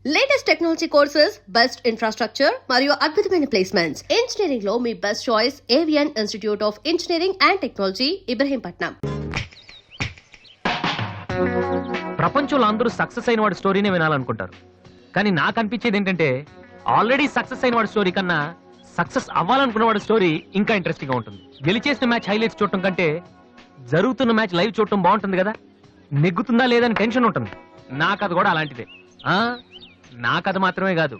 Latest technology courses, best infrastructure మరియు అద్భుతమైన placements. Engineering లో మీ best choice AVN institute of engineering and technology, Ibrahimpatnam. ప్రపంచంలో అందరూ సక్సెస్ అయిన వాడి స్టోరీనే వినాలనుకుంటారు. కానీ నాకు అనిపించేది ఏంటంటే ఆల్రెడీ సక్సెస్ అయిన వాడి స్టోరీ కన్నా సక్సెస్ అవ్వాలనుకున్న వాడి స్టోరీ ఇంకా ఇంట్రెస్టింగ్ గా ఉంటుంది. గెలిచేసిన మ్యాచ్ హైలైట్స్ చూడటం కంటే జరుగుతున్న మ్యాచ్ లైవ్ చూడటం బాగుంటుంది కదా. నెగ్గుతుందా లేదని టెన్షన్ ఉంటుంది. నా కథ కూడా అలాంటిదే. నా కథ మాత్రమే కాదు,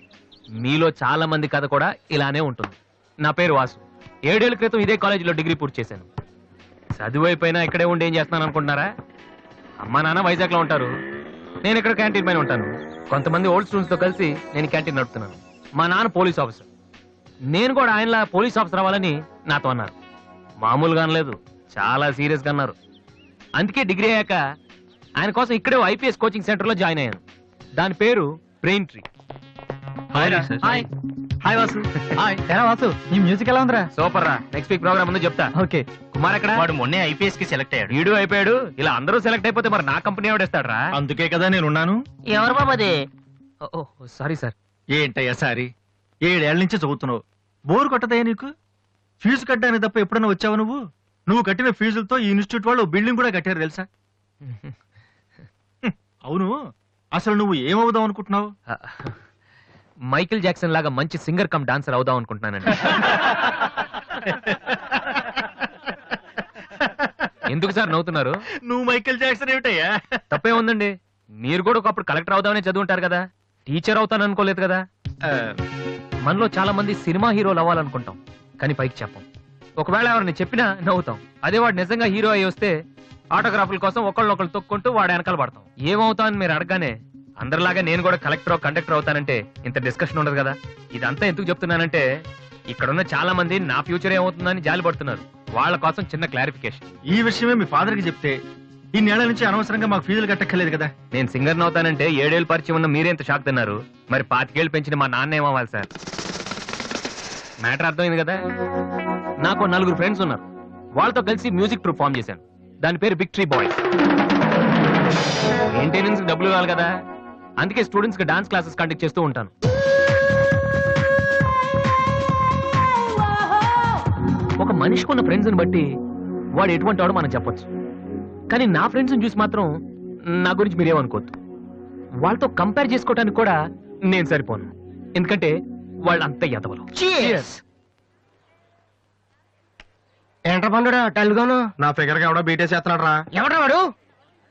మీలో చాలా మంది కథ కూడా ఇలానే ఉంటుంది. నా పేరు వాసు. 7 ఏళ్ల క్రితం ఇదే కాలేజీలో డిగ్రీ పూర్తి చేశాను. చదువు అయిపోయినా ఇక్కడే ఉండి ఏం చేస్తున్నాను అనుకుంటున్నారా? అమ్మా నాన్న వైజాగ్ లో ఉంటారు, నేను ఇక్కడ క్యాంటీన్ పైన ఉంటాను. కొంతమంది ఓల్డ్ స్టూడెంట్స్ తో కలిసి నేను క్యాంటీన్ నడుపుతున్నాను. మా నాన్న పోలీస్ ఆఫీసర్, నేను కూడా ఆయనలా పోలీస్ ఆఫీసర్ అవ్వాలని నాతో అన్నారు. మామూలుగా అనలేదు, చాలా సీరియస్ గా అన్నారు. అందుకే డిగ్రీ అయ్యాక ఆయన కోసం ఇక్కడే ఐపీఎస్ కోచింగ్ సెంటర్ లో జాయిన్ అయ్యాను. దాని పేరు brain tree. Hi Vasu. Hi. ఎలా వాసు, నీ మ్యూజిక్ ఎలా ఉందిరా? సూపర్ రా. నెక్స్ట్ వీక్ ప్రోగ్రామ్ ఉందో చెప్తా. ఓకే. కుమార్ ఎక్కడ? వాడు మొన్నే ఐపీఎస్ కి సెలెక్ట్ అయ్యాడు. వీడు అయిపోయాడు. ఇలా అందరూ సెలెక్ట్ అయిపోతే మరి నా కంపెనీ ఎవడేస్తాడు రా? అందుకే కదా నేనున్నాను. ఎవరు బాబది? Sorry sir. ఏంటయ్యా సారీ? 7 ఏళ్ల నుంచి చదువుతున్నావు, బోర్ కొట్టదయ్యా నీకు? ఫీజు కట్టడానికి తప్ప ఎప్పుడన్నా వచ్చావు నువ్వు? నువ్వు కట్టిన ఫీజులతో ఈ ఇన్స్టిట్యూట్ వాళ్ళు బిల్డింగ్ కూడా కట్టారు తెలుసా? అవును, అసలు నువ్వు ఏమవుదాం అనుకుంటున్నావు? మైకేల్ జాక్సన్ లాగా మంచి సింగర్ కమ్ డాన్సర్ అవుదాం అనుకుంటున్నానండి. ఎందుకు సార్ నవ్వుతున్నారు? నువ్వు మైకేల్ జాక్సన్ ఏమిటయ్యా? తప్పే ఉందండి. మీరు కూడా ఒకప్పుడు కలెక్టర్ అవుదామని చదువుంటారు కదా. టీచర్ అవుతాను అనుకోలేదు కదా. మనలో చాలా మంది సినిమా హీరోలు అవ్వాలనుకుంటాం, కానీ పైకి చెప్పం. ఒకవేళ ఎవరిని చెప్పినా నవ్వుతాం. అదే వాడు నిజంగా హీరో అయ్యి వస్తే ఆటోగ్రాఫ్ల కోసం ఒకళ్ళొకళ్ళు తొక్కుంటూ వాడు వెనకాల పడతాం. ఏమవుతామని మీరు అడగానే అందరిలాగా నేను కూడా కలెక్టర్ కండక్టర్ అవుతానంటే ఇంత డిస్కషన్ ఉండదు కదా. ఇదంతా ఎందుకు చెప్తున్నానంటే ఇక్కడున్న చాలా మంది నా ఫ్యూచర్ ఏమవుతుందని జాలి పడుతున్నారు. వాళ్ళ కోసం చిన్న క్లారిఫికేషన్. ఈ విషయమే మీ ఫాదర్ కి చెప్తే ఈ నెల నుంచి అనవసరంగా మాకు ఫీజులు కట్టక్కర్లేదు కదా. నేను సింగర్ని అవుతానంటే 7 ఏళ్ళు పరిచయం ఉన్న మీరెంత షాక్ తిన్నారు. మరి 25 ఏళ్ళు పెంచిన మా నాన్న ఏమవ్వాలి సార్? మ్యాటర్ అర్థమైంది కదా. నాకు 4 ఫ్రెండ్స్ ఉన్నారు. వాళ్ళతో కలిసి మ్యూజిక్ ట్రూప్ ఫామ్ చేశాను. దాని పేరు బిగ్ ట్రీ బాయ్స్. మెయింటెనెన్స్ డబ్బులు ఇవ్వాలి కదా, అందుకే స్టూడెంట్స్ కి డాన్స్ క్లాసెస్ కండక్ట్ చేస్తూ ఉంటాను. ఒక మనిషికి ఉన్న ఫ్రెండ్స్ ని బట్టి వాడు ఎటువంటి వాడు మనం చెప్పొచ్చు. కానీ నా ఫ్రెండ్స్ ని చూసి మాత్రం నా గురించి మీరేమనుకోవద్దు. వాళ్ళతో కంపేర్ చేసుకోవడానికి కూడా నేను సరిపోను, ఎందుకంటే వాళ్ళు అంత ఎదవలు. ఏంట్రా పండురా టల్గాను? నా ఫిగర్ గా ఎవడో బీటేసి చేస్తున్నాడు రా. ఎవడ్రా వాడు?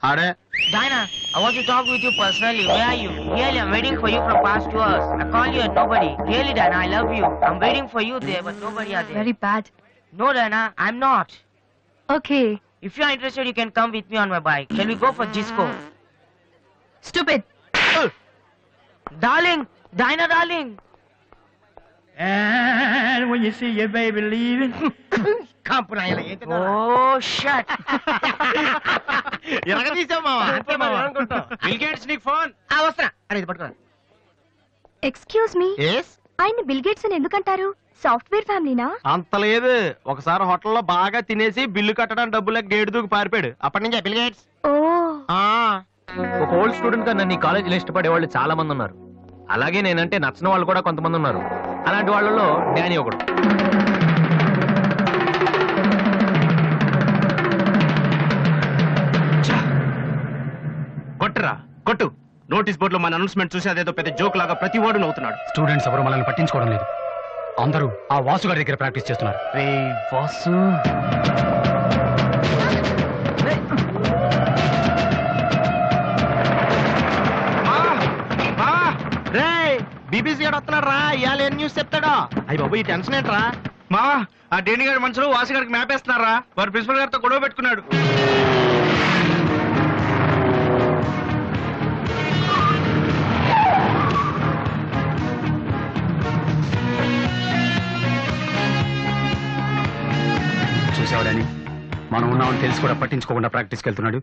ఆడే. Diana, I want to talk with you personally. Where are you? Really, I'm waiting for you from past 2 hours. I call you and nobody. Really, Diana, I love you. I'm waiting for you there, but nobody are there. Very bad. No, Diana, I'm not. Okay. If you are interested, you can come with me on my bike. Shall we go for disco? Stupid. Darling, Diana, darling. And when you see your baby leaving, Oh, shut. Excuse me. ఆయన bill gates అని ఎందుకంటారు? Software ఫ్యామిలీనా? అంత లేదు. ఒకసారి హోటల్లో బాగా తినేసి bill కట్టడానికి డబ్బులకు గేటు దూకి పారిపోయాడు. అప్పటి నుంచి బిల్ గేట్స్. ఓ. ఒక ఓల్డ్ స్టూడెంట్ గా నన్ను ఈ కాలేజీలో ఇష్టపడే వాళ్ళు చాలా మంది ఉన్నారు. అలాగే నేనంటే నచ్చిన వాళ్ళు కూడా కొంతమంది ఉన్నారు. అలాంటి వాళ్ళలో డానీ ఒకడు. కొట్టురా కొట్టు. నోటీస్ బోర్డులో మన అనౌన్స్మెంట్ చూసి అదేదో పెద్ద జోక్ లాగా ప్రతి వాడు నవ్వుతున్నాడు. స్టూడెంట్స్ ఎవరు మనల్ని పట్టించుకోవడం లేదు. అందరూ ఆ వాసు గారి దగ్గర ప్రాక్టీస్ చేస్తున్నారు. వాసు, బీబీసీ గారు వస్తున్నాడు రా. ఇవాళ ఏం న్యూస్ చెప్తాడో. అయ్యి బాబు, ఈ టెన్షన్ ఏంట్రా? మా ఆ డేని గారి మనుషులు వాసు గారికి మ్యాప్ వేస్తున్నారా? వారు ప్రిన్సిపల్ గారితో గొడవ పెట్టుకున్నాడు. చూసేవాడని మనం ఉన్నామని తెలిసి కూడా పట్టించుకోకుండా ప్రాక్టీస్కి వెళ్తున్నాడు.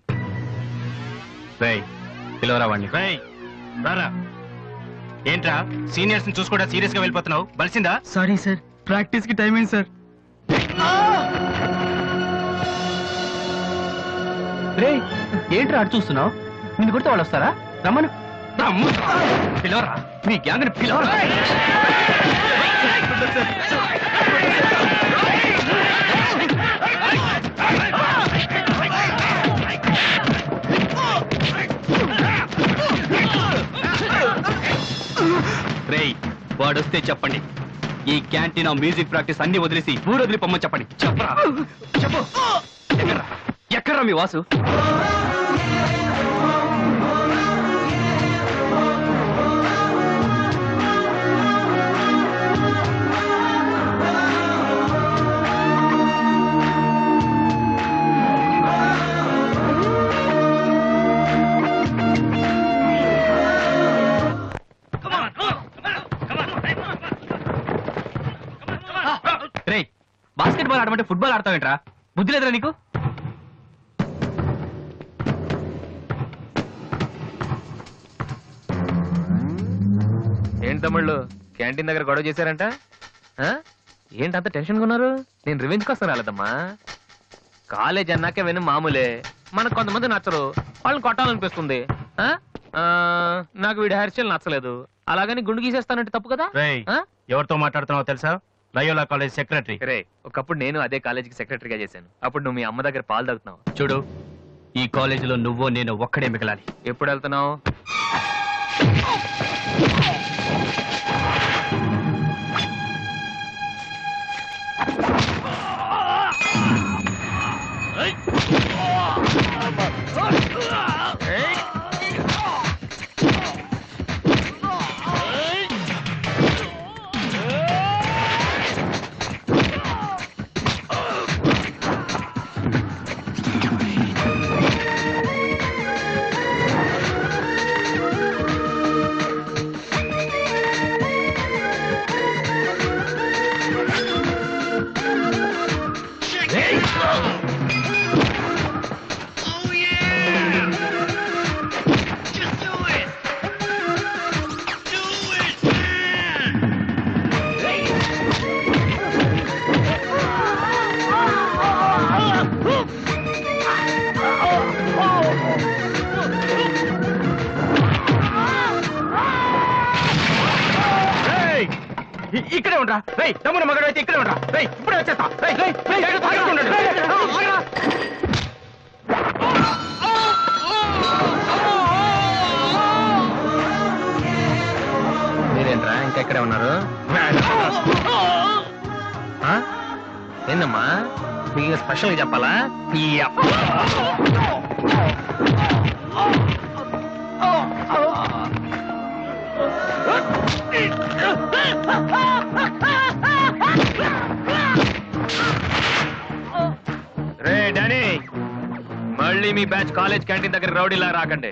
పిలవరా వాడిని. రారా. ఏంట్రా సీనియర్స్ ని చూసి కూడా సీరియస్ గా వెళ్ళిపోతున్నావు? బలిసిందా? సారీ సార్, ప్రాక్టీస్ కి టైం అయింది సార్. ఏంట్రా అటు చూస్తున్నావు? నిన్ను కొడితే వాళ్ళు వస్తారా? రమ్మను. పిలవరా మీ గ్యాంగ్ పిలవరా. రేయ్ వాడొస్తే చెప్పండి, ఈ క్యాంటీన్ మ్యూజిక్ ప్రాక్టీస్ అన్ని వదిలేసి ఊరు వదిలి పొమ్మని చెప్పండి. చెప్పరా చెప్పు. ఎక్కడ్రా మీ వాసు? రే బాస్కెట్ బాల్ ఆడమంటే ఫుట్బాల్ ఆడతావేంట్రా? బుద్ధి లేదురా నీకు? ఏంటి తమ్ముళ్ళు క్యాంటీన్ దగ్గర గొడవ చేశారంట? ఆ? ఏంటి అంత టెన్షన్ ఉన్నారు? నేను రివెంజ్ కోసం రాలేదమ్మా. కాలేజ్ అన్నాకే విని మామూలే. మనకు కొంతమంది నచ్చరు, వాళ్ళని కొట్టాలనిపిస్తుంది. ఆ? ఆ, నాకు వీడి హెయిర్ స్టైల్ నచ్చలేదు, అలాగని గుండు గీసేస్తానంటే తప్పు కదా? ఆ? ఎవరితో మాట్లాడుతున్నావో తెలుసా? Loyola college secretary. రే, ఒకప్పుడు నేను అదే కాలేజీకి సెక్రటరీగా చేశాను. అప్పుడు నువ్వు మీ అమ్మ దగ్గర పాలు తాగుతున్నావు. చూడు, ఈ కాలేజీలో నువ్వు నేను ఒక్కడే మిగలాలి. ఎప్పుడు వెళ్తున్నావు? ఇక్కడే ఉండరా? రేయ్ తమ్ముడు మగడు అయితే ఇక్కడే ఉండరా? రేయ్ ఇప్పుడే వచ్చేస్తా. రేయ్ రేయ్ ఆగకుండా ఉండండి. ఆగరా. మీరేంట్రా ఇంకా ఇక్కడే ఉన్నారు? ఆ? ఏందమ్మా మీకు స్పెషల్గా చెప్పాలా? రే డానీ, మళ్ళీ మీ బ్యాచ్ కాలేజ్ క్యాంటీన్ దగ్గర రౌడీలా రాకండి.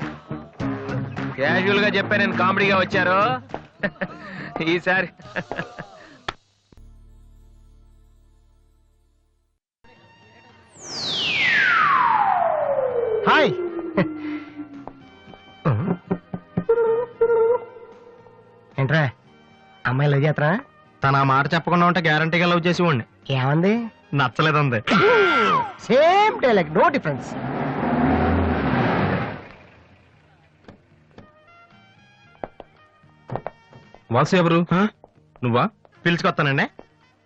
క్యాజువల్ గా చెప్పా, నేను కామెడీగా వచ్చారు ఈసారి. హాయ్. ఏంట్రా అమ్మాయి లవ్ చేతరా? తన ఆ మాట చెప్పకుండా ఉంటే గ్యారంటీగా లవ్ చేసి ఉండి. ఏమంది? నచ్చలేదంది. Same dialogue, no difference. Vasu ఎవరు? నువ్వా? పిలుచుకొస్తానండి.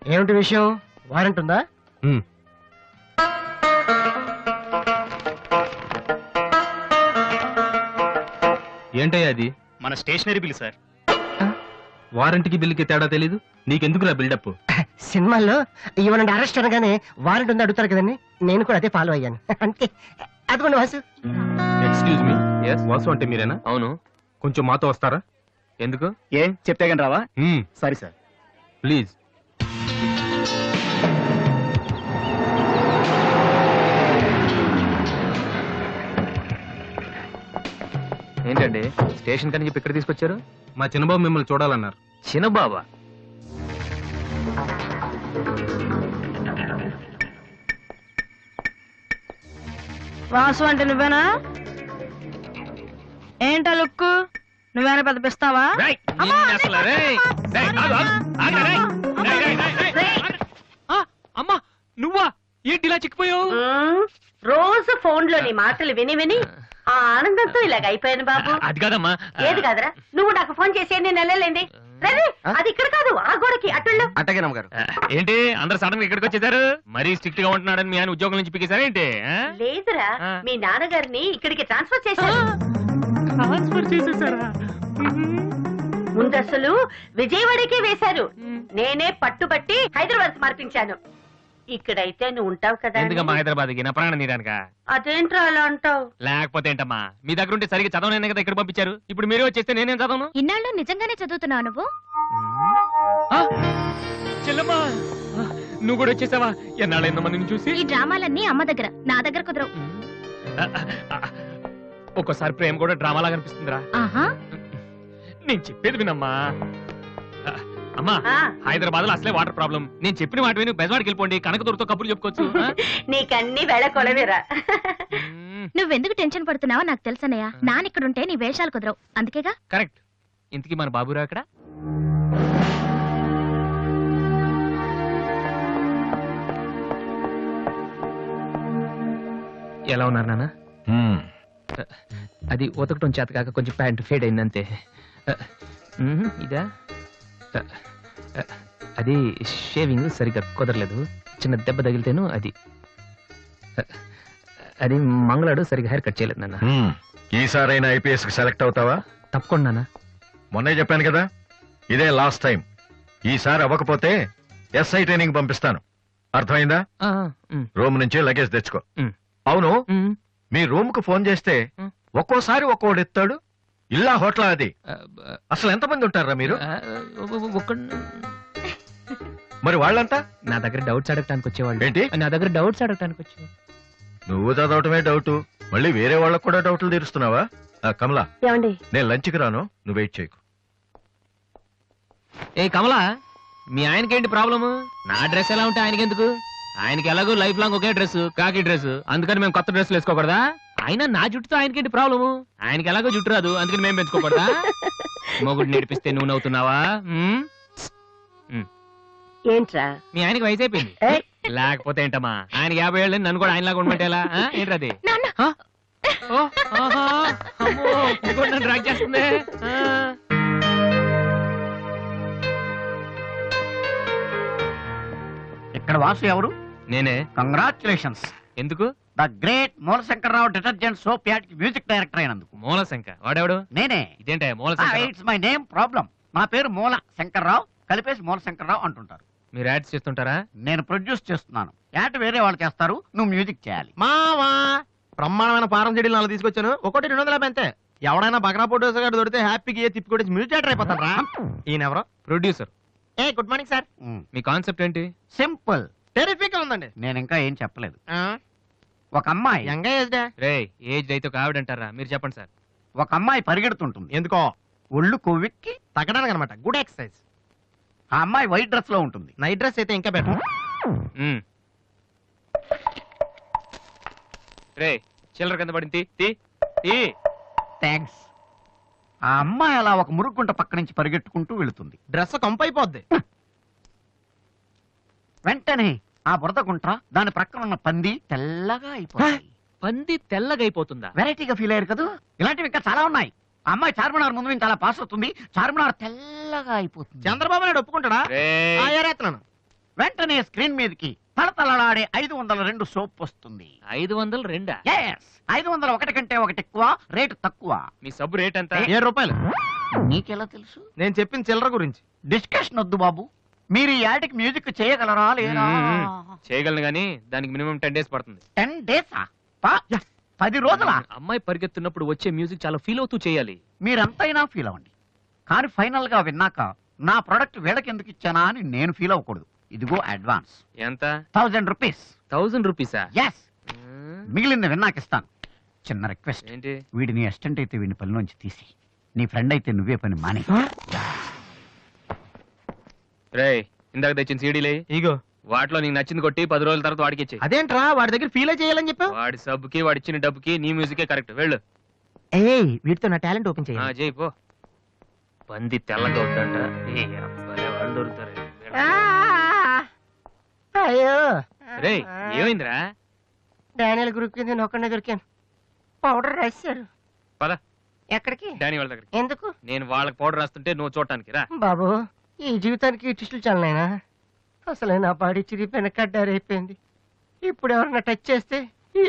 ఏమిటి విషయం? వారెంట్ ఉందా? ఏంటయ్యా అది? మన స్టేషనరీ బిల్ సార్. వారంటీకి బిల్లుకి తేడా తెలీదు నీకెందుకురా బిల్డప్? సినిమాల్లో ఇవ్వనండి అరెస్ట్ అనగానే వారెంట్ ఉంది అడుగుతారు కదండి, నేను కూడా అదే ఫాలో అయ్యాను. అంతే. అదిగోండి Vasu. Excuse me, Yes? Vasu అంటే మీరేనా? అవును. కొంచెం మాతో వస్తారా? ఎందుకు? ఏం చెప్తే కానీ రావా? Sorry sir. ప్లీజ్. ఏంటండి స్టేషన్ కని చెప్పి ఇక్కడ తీసుకొచ్చారు? మా చిన్నబాబు మిమ్మల్ని చూడాలన్నారు. చిన్నబాబా? వాసు అంటే నువ్వేనా? ఏంటా లుక్కు? నువ్వేనా పెద్ద పిస్తావా? అమ్మా నువ్వా? ఏంటి ఇలా చిక్కిపోయావు? రోజు ఫోన్ లోని మాటలు విని విని ఆ ఆనందంతో ఇలాగ అయిపోయాను బాబు. అది కాదమ్మా. ఏది కాదురా, నువ్వు నాకు ఫోన్ చేసి నేను వెళ్ళలేండి. రవి, అది ఇక్కడ కాదు, ఆ గోడకి అటుళ్ళు. అట్టగే నమ్మగారు. ఏంటి అందరు సడన్ గా ఇక్కడికి వచ్చేసారు? మరీ స్ట్రిక్ట్ గా ఉంటున్నాడని మీ ఆయన ఉద్యోగం నుంచి పికేసారా ఏంటి? లేదురా, మీ నాన్నగారిని ఇక్కడికి ట్రాన్స్ఫర్ చేశారు. ట్రాన్స్ఫర్ చేసేసారా? ముందసలు విజయవాడకే వేశారు. నేనే పట్టుబట్టి హైదరాబాద్ మార్పించాను. ఇక్కడైతే నువ్వు ఉంటావు కదా. ఎందుకమ్మా హైదరాబాద్ కి? నా ప్రాణం తీయడానిక? అదేంట్రా అలా అంటావు? లేకపోతే ఏంటమ్మా, మీ దగ్గర ఉంటే సరిగ్గా చదవనైనా కదా ఇక్కడ పంపించారు. ఇప్పుడు మీరే వచ్చేస్తే నేనేం చదవను? ఇన్నాళ్ళు నిజంగానే చదువుతున్నావు నువ్వు? ఆ, చెల్లమ్మా నువ్వు కూడా వచ్చేసావా? ఎన్నాళ్ళైందో మందిని చూసి. ఈ డ్రామాలన్నీ అమ్మ దగ్గర, నా దగ్గర కుదరవు. ఒక్కోసారి ప్రేమ కూడా డ్రామాలా కనిపిస్తుందిరా. ఆహా, నేను చెప్పేది వినమ్మా. అమ్మా, హైదరాబాద్ లో అసలే వాటర్ ప్రాబ్లం. నేను చెప్పిన మాట విని బెజవాడికి వెళ్ళిపోండి, కనకదుర్తో కబుర్లు చెప్పుకోవచ్చు. నీకన్నీ వేళ కొలవేరా. నువ్వెందుకు టెన్షన్ పడుతున్నావో నాకు తెలుసనయ్య. నానిక్కడుంటే నీ వేషాలు కుదరవు, అందుకేగా. కరెక్ట్. ఇంతకీ మన బాబురా అక్కడ? ఎలా ఉన్నారు నాన్న? అది ఉతకటం చేత కాక కొంచెం ప్యాంట్ ఫేడ్ అయిందంతే. ఇదా? అది షేవింగ్ సరిగ్గా కుదరలేదు, చిన్న దెబ్బ తగిలితేను. అది మంగళాడు సరిగ్గా హెయిర్ కట్ చేయలేదు నాన్న. ఈసారైనా ఐపీఎస్ కి సెలెక్ట్ అవుతావా? తప్పకుండా నాన్న. మొన్నే చెప్పాను కదా, ఇదే లాస్ట్ టైం. ఈసారి అవ్వకపోతే ఎస్ఐ ట్రైనింగ్ పంపిస్తాను. అర్థమైందా? రూమ్ నుంచి లగేజ్ తెచ్చుకో. అవును, మీ రూమ్ కు ఫోన్ చేస్తే ఒక్కోసారి ఒక్కోడు ఎత్తాడు. ఇల్లా హోటల్ అది? అసలు ఎంతమంది ఉంటారా మీరు? మరి వాళ్ళంతా నా దగ్గర డౌట్స్ అడగటానికి వచ్చేవాళ్ళు. ఏంటి? నా దగ్గర డౌట్స్ అడగటానికి వచ్చేవాళ్ళు. నువ్వు చదవటమే డౌట్, మళ్ళీ వేరే వాళ్ళకు కూడా డౌట్లు తీరుస్తున్నావా? కమలా, ఏమండి? నేను లంచ్కి రాను, నువ్వు వెయిట్ చేయకు. ఏ కమలా, మీ ఆయనకేంటి ప్రాబ్లము? నా డ్రెస్ ఎలా ఉంటే ఆయనకెందుకు? ఆయనకి ఎలాగో లైఫ్ లాంగ్ ఒకే డ్రెస్, కాకి డ్రెస్. అందుకని మేము కొత్త డ్రెస్లు వేసుకోకూడదా? ఆయన నా జుట్టుతో ఆయనకేంటి ప్రాబ్లము? ఆయనకి ఎలాగో జుట్టు రాదు, అందుకని మేము పెంచుకోకూడదా? మొగుడు నేర్పిస్తే నువ్వు నవ్వుతున్నావా? ఏంట్రా? మీ ఆయనకి వయసు అయిపోయింది. లేకపోతే ఏంటమ్మా, ఆయనకి 50 ఏళ్ళు, నన్ను కూడా ఆయనలాగా ఉండమంటే ఎలా? ఏంటది? డ్రాక్ చేస్తుంది. ఇక్కడ వాసు ఎవరు? నేనే. కంగ్రాచులేషన్స్. ఎందుకు? The great Moolashankararao detergent soap ad కి మ్యూజిక్ డైరెక్టర్ అయినందుకు. మూలశంక వాడేవాడు? నేనే. ఇదేంటే మూలశంక? It's my name problem. నా పేరు మూల శంకర్రావు, కలిపేసి మూలశంకరరావు అంటుంటారు. మీరు యాడ్స్ చేస్తుంటారా? నేను ప్రొడ్యూస్ చేస్తున్నాను. యాడ్ వేరే వాళ్ళు చేస్తారు, నువ్వు మ్యూజిక్ చేయాలి. మావా బ్రహ్మాండమైన పారం చెడీలు 4 తీసుకొచ్చాను. ఒకటి 250 అంతే. ఎవడైనా బగ్రా ఫోటోస్ గారు దొరికితే హ్యాపీగా తిప్పికొట్టి మ్యూజిక్ డైరెక్టర్ అయిపోతాను రా. ఈయన ఎవరో producer. A good morning sir. Me concept ఏంటి? సింపుల్, టెరిఫిక్ గా ఉందండి. నేను ఇంకా ఏం చెప్పలేదు. ఒక అమ్మాయి యంగ్ ఏజ్ రే ఏజ్ అయితే ఒక ఆవిడ అంటారా? మీరు చెప్పండి సార్. ఒక అమ్మాయి పరిగెడుతుంటుంది. ఎందుకో? ఒళ్ళు కొవ్వెక్కి తగ్గడానికి అనమాట. Good exercise. ఆ అమ్మాయి వైట్ డ్రెస్ లో ఉంటుంది. నైట్ డ్రెస్ అయితే ఇంకా బెటర్. రే చిల్లర కింద పడింది, తీ తీ. థ్యాంక్స్. ఆ అమ్మాయి అలా ఒక మురుగుంట పక్క నుంచి పరిగెట్టుకుంటూ వెళుతుంది. డ్రెస్ కంపైపోద్ది. వెంటనే ఆ బురద గుంట, దాని ప్రక్కన ఉన్న పంది తెల్లగా అయిపోతుంది. పంది తెల్లగా అయిపోతుందా? వెరైటీగా ఫీల్ అయ్యారు కదా. ఇలాంటివి ఇంకా చాలా ఉన్నాయి. ఆ అమ్మాయి చార్మినార్ ముందు నుంచి అలా పాస్ అవుతుంది, చార్మినార్ తెల్లగా అయిపోతుంది. చంద్రబాబు నాయుడు ఒప్పుకుంటాడా? ఏరేస్తున్నాను. వెంటనే స్క్రీన్ మీదకి తలతలలాడే 502 సోప్ వస్తుంది. 502? 501 కంటే ఒకటి ఎక్కువ, రేటు తక్కువ. మీ సబ్బు రేట్ ఎంత? 7 రూపాయలు. నీకెలా తెలుసు? నేను చెప్పిన చిల్లర గురించి. డిస్కషన్ వద్దు బాబు. మీరు ఈ యాడ్కి మ్యూజిక్ చేయగలరా లేదా? చేయగలను గానీ దానికి మినిమం 10 days పడుతుంది. 10 days? 10 రోజుల? అమ్మాయి పరిగెత్తున్నప్పుడు వచ్చే మ్యూజిక్ చాలా ఫీల్ అవుతూ చేయాలి. మీరంతైనా ఫీల్ అవ్వండి, కానీ ఫైనల్ గా విన్నాక నా ప్రొడక్ట్ వీళ్ళకి ఎందుకు ఇచ్చానా అని నేను ఫీల్ అవ్వకూడదు. ఇదిగో అడ్వాన్స్. ఎంత? 1000 రూపీస్. 1000 రూపీసా? ఎస్. మిగిలింది విన్నాక ఇస్తాను. చిన్న రిక్వెస్ట్. ఏంటి? వీడిని అసిస్టెంట్ అయితే వీడిని పనిలోంచి తీసి, నీ ఫ్రెండ్ అయితే నువ్వే పని మానే. రే ఇందాక తెచ్చిన సీడీలే ఇగో. వాటిలో నీకు నచ్చింది కొట్టి 10 రోజుల తర్వాత వాడికి ఇచ్చే. అదేంట్రా, వాడి దగ్గర ఫీల్ చేయాలని చెప్పావు? వాడి సబ్బుకి వాడి ఇచ్చిన డబ్బుకి నీ మ్యూజికే కరెక్ట్. వెళ్ళు. ఏయ్, వీటితో నా టాలెంట్ ఓపెన్ చేయాలి. చేయి పో. పంది తెల్లగా ఉందంట. వాళ్ళు దొరుకుతారు. అయ్యో రే ఏమైందిరా? డానియల్ గ్రూప్ కింద నేను ఒక్కడే దొరికాను. పౌడర్ రాశారు. పద ఎక్కడికి? డానీ వాళ్ళ దగ్గరికి. ఎందుకు? నేను వాళ్ళకి పౌడర్ రాస్తుంటే నువ్వు చూడటానికి రా. బాబు, ఈ జీవితానికి టిస్టులు చాలనైనా. అసలే నా బాడీ చిరిగిపోయిన కడ్డారైపోయింది. ఇప్పుడు ఎవరన్నా టచ్ చేస్తే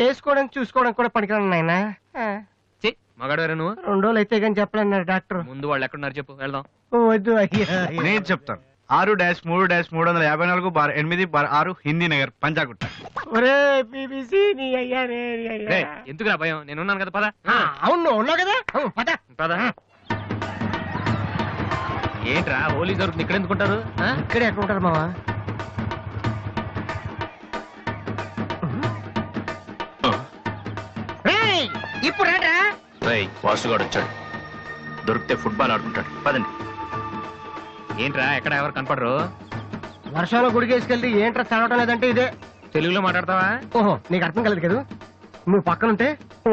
వేసుకోవడానికి చూసుకోవడం కూడా పనికిరాను నాయనా. మగాడు వేరే నువ్వు. 2 రోజులు అయితే కానీ చెప్పలేన్నారు డాక్టర్. ముందు వాళ్ళు ఎక్కడున్నారు చెప్పు, వెళ్దాం. వద్దు అయ్యా. నేను చెప్తాను. 6-3-350-8/6 హిందీ నగర్ పంజాగుట్ట. ఒరే బీబీసీ నీ అయ్యా నీ అయ్యా. రేయ్, ఎందుకురా భయం, నేను ఉన్నాను కదా. పద అవును నువ్వు ఉన్నావు కదా. పద పద. ఏంట్రా హోలీ జరుగుతుంది ఇక్కడ ఎందుకుంటారు? ఇక్కడే ఎక్కడ ఉంటారు మావా? ఇప్పుడు రాడా? వాసుగాడు వచ్చాడు. దొరికితే ఫుట్బాల్ ఆడుకుంటాడు. పదండి. ఏంట్రా ఎక్కడ ఎవరు కనపడరు? వర్షంలో గుడికేసుకెళ్ళి ఏంట్రా చదవటం లేదంటే ఇదే. తెలుగులో మాట్లాడతావా? ఓహో, నీకు అర్థం కలదు కదా. నువ్వు పక్కనుంటే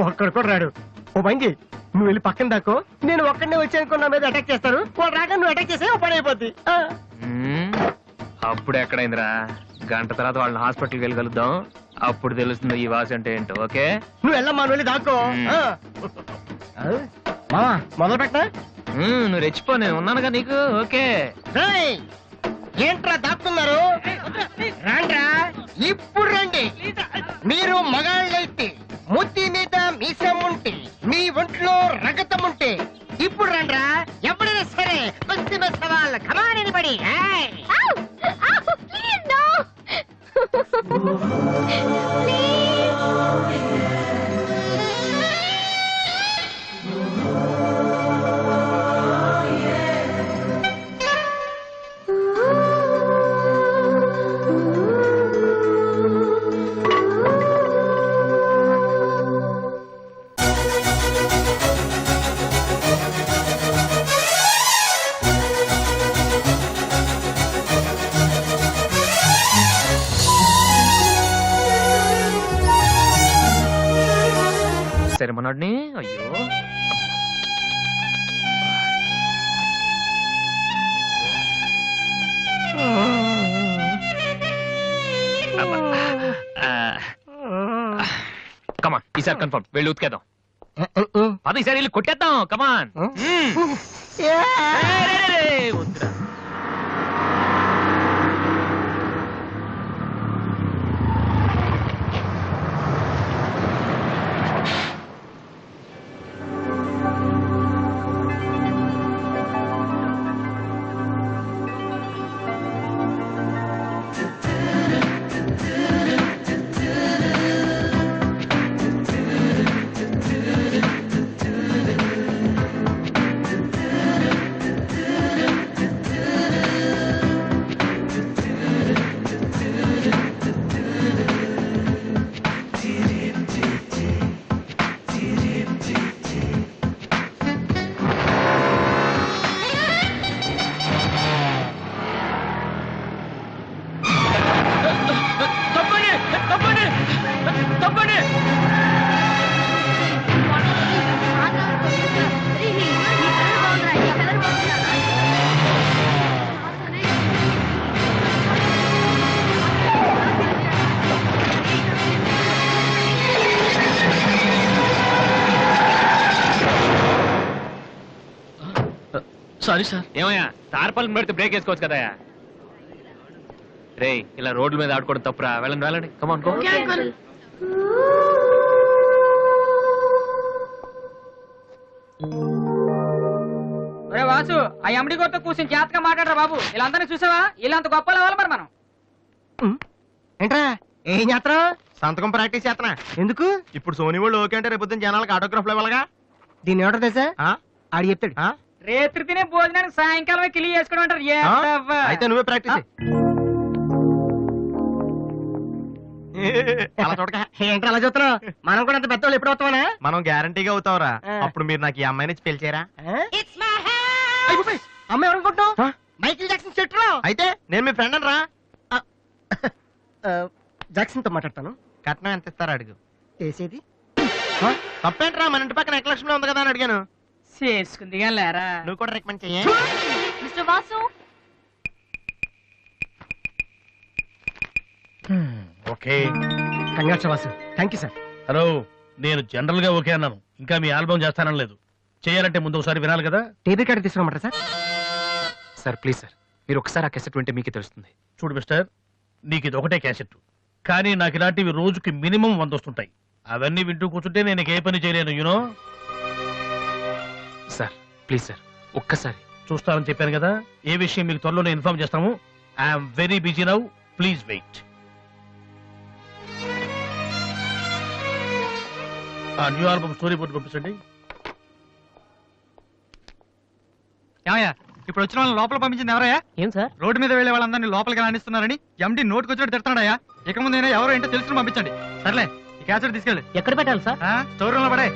ఒక్కడు కూడా రాడు. ఓ పని చెయ్యి, నువ్వు వెళ్ళి పక్కన దాక్కో. నేను ఒక్కడనే వచ్చానుకో, నా మీద అటాక్ చేస్తారు. వాళ్ళు రాక నువ్వు అటాక్ చేస్తే ఓ పని అయిపోద్ది. అప్పుడు ఎక్కడైందిరా? గంట తర్వాత వాళ్ళని హాస్పిటల్కి వెళ్ళి కలుద్దాం. అప్పుడు తెలుస్తుంది ఈ వాసి అంటే ఏంటో. ఓకే, నువ్వు వెళ్ళమ్మా, నువ్వు వెళ్ళి దాక్కో. మామా మొదలు పెట్టా. నువ్వు రెచ్చిపో, నేను ఉన్నానుగా నీకు. ఓకే. ఏంట్రా దాక్కున్నారు? రాండ్రా, ఇప్పుడు రండి. మీరు మగాళ్ళైతే ముత్తి మీద మీసం ఉంటే, మీ ఒంట్లో రగతం ఉంటే ఇప్పుడు రండ్రా. ఎవరైనా సరే బస్తి బస్ సవాల్ కమాని పడి. సరే మనోడిని. అయ్యో, కమాన్, ఈసారి కన్ఫర్మ్. వెళ్ళి ఉతికేద్దాం. పద, ఈసారి వెళ్ళి కొట్టేద్దాం. కమాన్. వద్దురా. Sorry sir. ఏమయ్యా, తార్పాలను పెడితే బ్రేక్ వేసుకోవచ్చు కదా. రే, ఇలా రోడ్ల మీద ఆడుకోవడం తప్పురా. వెళ్ళండి వెళ్ళండి. Come on go. వాసు, ఆ ఎమ్డి గొప్ప కూర్చొని జాతగా మాట్లాడరా బాబు. ఇలా అందరినీ చూసావా? ఇలా అంత గొప్పలు అవ్వాలి మరి మనం. ఏంట్రా ఏం చేస్తారా? సంతకం ప్రాక్టీస్ చేస్తున్నా. ఎందుకు? ఇప్పుడు సోనీ వాళ్ళు ఓకే అంటే రేపు జనాలకు ఆటోగ్రాఫ్లు ఇవ్వాలగా. దీన్ని ఏమంటారు తెలుసా? ఆడు చెప్తాడు. రేత్రి తినే భోజనానికి సాయంకాలమే కిలి చేసుకోవడం అంటారు. అయితే నువ్వే ప్రాక్టీస్. అలా చూడక. ఏంట్రా అలా చూస్తున్నావు? మనం కూడా అంత పెద్దవాళ్ళు ఎప్పుడు అవుతామనా? మనం గ్యారంటీగా అవుతావురా. అప్పుడు మీరు నాకు ఈ అమ్మాయిని పెళ్లి చేయరా? అమ్మాయి ఎవరనుకుంటున్నావు? మైకిల్ జాక్సన్ సెట్ రా. అయితే నేను మీ ఫ్రెండ్ అని రా. జాక్సన్ తో మాట్లాడతాను. కట్నం ఎంత ఇస్తారా అడుగు. చేసేది తప్పేంట్రా, మన ఇంటి పక్కన ఎక్లక్ష్మి ఉంది కదా అని అడిగాను. చేసుకుంది కానీ లేరా. నువ్వు కూడా రికమెండ్ చెయ్యి. Mister Vasu, okay. Congrats Vasu. Thank you sir. Hello, నేను జనరల్ గా ఓకే అన్నాను, ఇంకా మీ ఆల్బమ్ చేస్తానని లేదు. చేయాలంటే ముందు ఒకసారి వినాలి కదా. టేప్ రికార్డ్ తీసుకురమ్మంటారా సార్? సార్ ప్లీజ్ సార్, మీరు ఒకసారి ఆ కెసెట్ వింటే మీకే తెలుస్తుంది. చూడు మిస్టర్, నీకు ఇది ఒకటే క్యాసెట్, కానీ నాకు ఇలాంటివి రోజుకి మినిమం 100 వస్తుంటాయి. అవన్నీ వింటూ కూర్చుంటే నేను ఏ పని చేయలేను. యూనో. సార్ ప్లీజ్ సార్, ఒక్కసారి. చూస్తానని చెప్పాను కదా. ఏ విషయం మీకు త్వరలోనే ఇన్ఫార్మ్ చేస్తాము. I'm very busy now, please wait. ఆ న్యూ ఆల్బమ్ స్టోరీ బోర్డు పంపించండి. ఏమయ్యా, ఇప్పుడు వచ్చిన వాళ్ళని లోపల పంపించింది ఎవరయ్యా? ఏం సార్? రోడ్డు మీద వెళ్లే వాళ్ళందరినీ లోపలికి రాణిస్తున్నారని ఎండి నోటుకు వచ్చినట్టు తిడతాడయ్యా. ఇక ముందు ఎవరో ఏంటో తెలుసుకుని పంపించండి. సర్లే, ఈ క్యాసెట్ తీసుకెళ్ళి ఎక్కడ పెట్టాలి సార్? స్టోర్ రూమ్ లో పడే.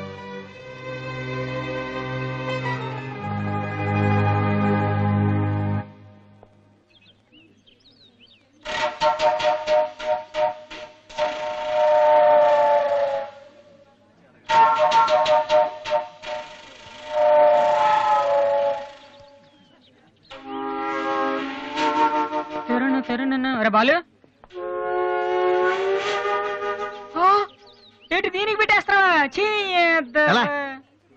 అరే బాలు, ఏంటి దీనికి పెట్టేస్తావా? ఎలా?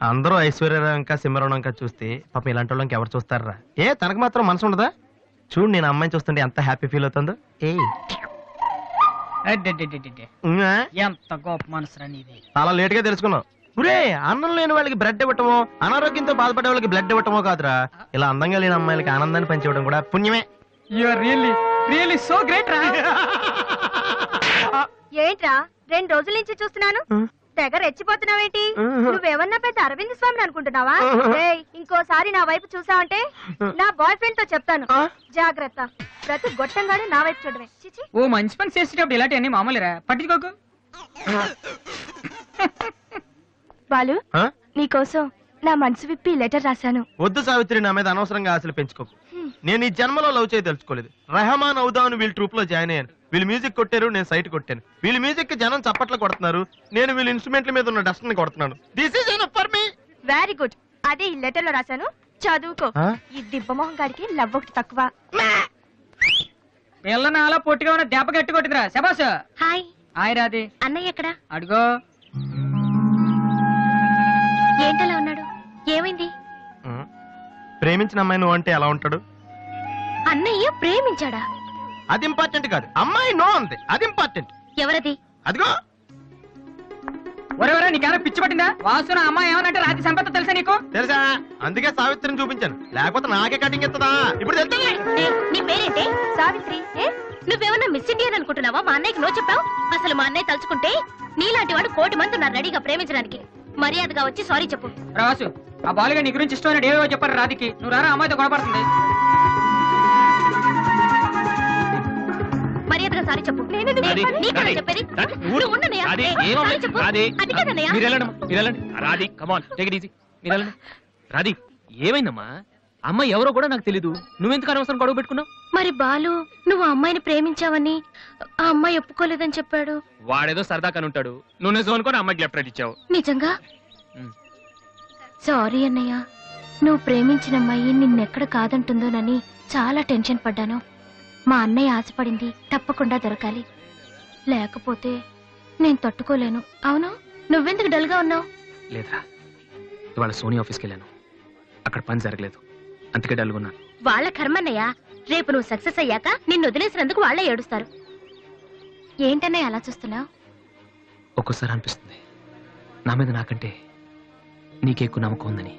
అందరూ ఐశ్వర్యరాంక సింహరణంక చూస్తే పాపం ఇలాంటి వాళ్ళకి ఎవరు చూస్తారా? తనకు మాత్రం మనసు ఉండదా? చూడు, నేను అమ్మాయిని చూస్తుంటే ఎంత హ్యాపీ ఫీల్ అవుతుందో. ఎంత గొప్ప మనసు నీది. చాలా లేట్ గా తెలుసుకున్నావు. ఒరే, అన్నం లేని వాళ్ళకి బ్లడ్ ఇవ్వటమో, అనారోగ్యంతో బాధపడే వాళ్ళకి బ్లడ్ ఇవ్వటమో కాదురా, ఇలా అందంగా లేని అమ్మాయిలకి ఆనందాన్ని పంచివ్వడం కూడా పుణ్యమే. You are really so great రా. ఏంట్రా 2 రోజుల నుంచి చూస్తున్నాను, తెగ రెచ్చిపోతున్నావేంటి? నువ్వేమన్నా పెద్ద అరవింద్ స్వామిని అనుకుంటున్నావా? ఏయ్, ఇంకోసారి నా వైపు చూసావంటే నా బాయ్ ఫ్రెండ్ తో చెప్తాను, జాగ్రత్త. ప్రతి గొట్టంగానే నా వైపు చూడవే. చిచి. ఓ మంచి పని చేసేటప్పుడు ఇలాంటివన్నీ మామూలురా, పట్టించుకోకు. బాలు, నీకోసం నా మనసు విప్పి లెటర్ రాశాను. వద్దు సావిత్రి, నా మీద అనవసరంగా ఆశలు పెంచుకోకు. నేను ఈ జన్మలో లవ్ చేయ తెలుసుకోలేదు. రెహమాన్ అవుదామని వీళ్ళ ట్రూప్ లో జాయిన్ అయ్యాను. వీళ్ళు మ్యూజిక్ కొట్టారు, నేను సైట్ కొట్టాను. వీళ్ళ మ్యూజిక్ కి జనం చప్పట్లు కొడుతున్నారు, నేను వీళ్ళ ఇన్స్ట్రుమెంట్ల మీద ఉన్న డస్ట్ ని కొడుతున్నాను. This is enough for me. Very good. అదే ఈ లెటర్ లో రాశాను, చదువుకో. ఈ దిబ్బమోహం గారికి లవ్ ఒకటి తక్కువ. పిల్లని అలా పొట్టిగా ఉన్న దెబ్బ గట్టి కొట్టిందిరా. శబాస్. హాయ్. హాయ్ రాది. అన్నయ్య ఎక్కడ? అడుగో. ఏంటలా ఉన్నాడు? ఏమైంది? ప్రేమించిన అమ్మాయి నువ్వు అంటే ఎలా ఉంటాడు? అన్నయ్య ప్రేమించాడా? అది ఇంపార్టెంట్ కాదు, అమ్మాయి నో అంతే, అది ఇంపార్టెంట్. ఎవరది? అదిగో. ఒరే నీకేమైనా పిచ్చి పట్టిందా? వాసు నా అమ్మాయి ఏమనంటే రాత్రి సంపద తెలుసా నీకు? తెలుసా, అందుకే సావిత్రిని చూపించాను, లేకపోతే నాకే కటింగ్ ఎత్తదా. ఇప్పుడు తెలుస్తుంది. నీ పేరేంటి? సావిత్రి. నువ్వేమన్నా మిస్ ఇండియన్ అనుకుంటున్నావా? మా అన్నయ్యకి నో చెప్పావు. అసలు మా అన్నయ్య తలుచుకుంటే నీలాంటి వాడు 1,000,000 మంది ఉన్నారు రెడీగా ప్రేమించడానికి. మర్యాదగా వచ్చి సారీ చెప్పు. రాసు, ఆ బాలుగా నీ గురించి ఇష్టమైన ఏవో చెప్పారు రాధికి. నువ్వు రారా, అమ్మాయితో గొడవపడుతుంది. మర్యాదగా సారీ చెప్పు. చెప్పేది రాధి, కమాన్, టేక్ ఇట్ ఈజీ. మీరు వెళ్ళండి. రాధి, ఏమైందమ్మా? అమ్మాయి ఎవరో కూడా నాకు తెలీదు, నువ్వెందుకు అనవసరం గొడవ పెట్టుకున్నావు? మరి బాలు, నువ్వు అమ్మాయిని ప్రేమించావని ఆ అమ్మాయి ఒప్పుకోలేదని చెప్పాడు. వాడేదో సరదా కని ఉంటాడు, నువ్వు నిజం అనుకోని అమ్మాయికి లెఫ్ట్ రైట్ ఇచ్చావు. నిజంగా? సారీ అన్నయ్య, నువ్వు ప్రేమించిన అమ్మాయి నిన్నెక్కడ కాదంటుందోనని చాలా టెన్షన్ పడ్డాను. మా అన్నయ్య ఆశపడింది తప్పకుండా దొరకాలి, లేకపోతే నేను తట్టుకోలేను. అవును, నువ్వెందుకు డల్ గా ఉన్నావు? లేదురా, ఇవాళ సోనీ ఆఫీస్కి వెళ్ళాను, అక్కడ పని జరగలేదు, అందుకే డల్గా ఉన్నాను. వాళ్ళ కర్మన్నయ్య, రేపు నువ్వు సక్సెస్ అయ్యాక నిన్ను వదిలేసినందుకు వాళ్ళే ఏడుస్తారు. ఏంటన్నయ్య అలా చూస్తున్నావు? ఒక్కోసారి అనిపిస్తుంది నా మీద నాకంటే నీకే ఎక్కువ నమ్మకం ఉందని.